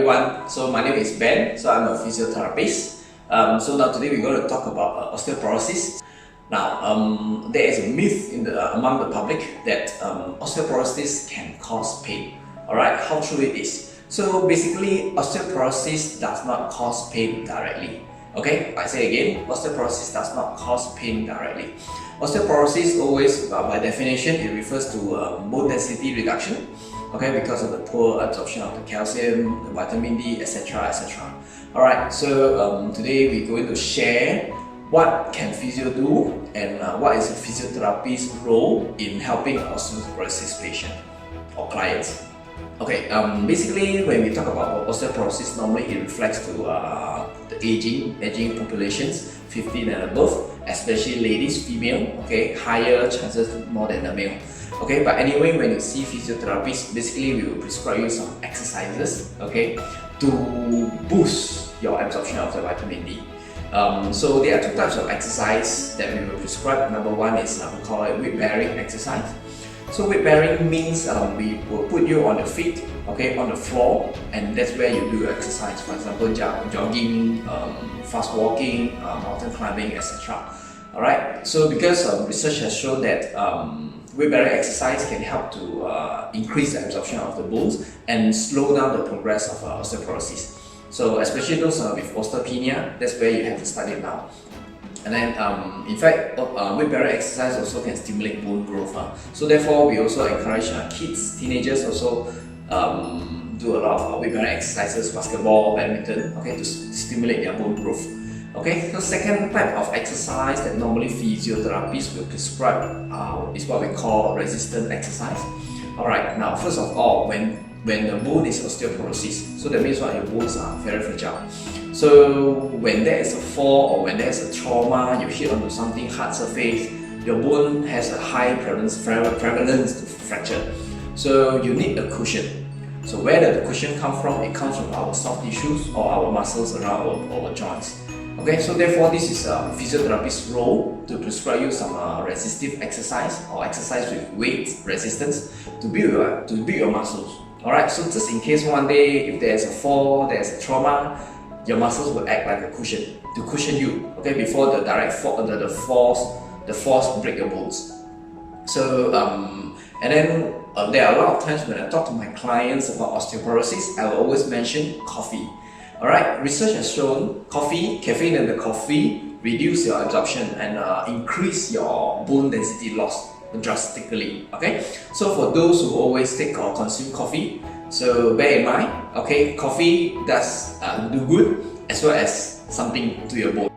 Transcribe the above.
everyone, so my name is Ben, so I'm a physiotherapist. So now today we're going to talk about osteoporosis. Now, there is a myth among the public that osteoporosis can cause pain. Alright, how true it is. So basically, osteoporosis does not cause pain directly. Okay, I say again, osteoporosis does not cause pain directly. Osteoporosis always, by definition, it refers to bone density reduction. Okay, because of the poor absorption of the calcium, the vitamin D, etc., etc. Alright, so today we're going to share what can physio do and what is a physiotherapist's role in helping osteoporosis patient or clients. Okay, basically when we talk about osteoporosis, normally it reflects to the aging populations, 15 and above, especially ladies, female, okay, higher chances more than the male. Okay, but anyway, when you see physiotherapists, basically we will prescribe you some exercises, okay, to boost your absorption of the vitamin D. So there are two types of exercise that we will prescribe. Number one is we call it weight bearing exercise. So weight bearing means we will put you on the feet, okay, on the floor, and that's where you do your exercise. For example, jogging, fast walking, mountain climbing, etc. Alright, so because research has shown that weight bearing exercise can help to increase the absorption of the bones and slow down the progress of osteoporosis. So especially those with osteopenia, that's where you have to start it now. And then in fact, weight bearing exercise also can stimulate bone growth. So therefore, we also encourage kids, teenagers also do a lot of weight bearing exercises, basketball, badminton, okay, to stimulate their bone growth. Okay, so second type of exercise that normally physiotherapists will prescribe is what we call resistant exercise. Alright, now first of all, when the bone is osteoporosis, so that means what your bones are very fragile. So when there is a fall or when there is a trauma, you hit onto something hard surface, your bone has a high prevalence to fracture. So you need a cushion. So where does the cushion come from? It comes from our soft tissues or our muscles around our joints. Okay, so therefore this is a physiotherapist's role to prescribe you some resistive exercise or exercise with weight resistance to build your muscles. Alright, so just in case one day if there's a fall, there's a trauma, your muscles will act like a cushion to cushion you, okay, before the direct fall, the force break your bones. So and then there are a lot of times when I talk to my clients about osteoporosis, I will always mention coffee. Alright, research has shown caffeine in the coffee reduce your absorption and increase your bone density loss drastically. Okay, so for those who always take or consume coffee, so bear in mind, okay, coffee does do good as well as something to your bone.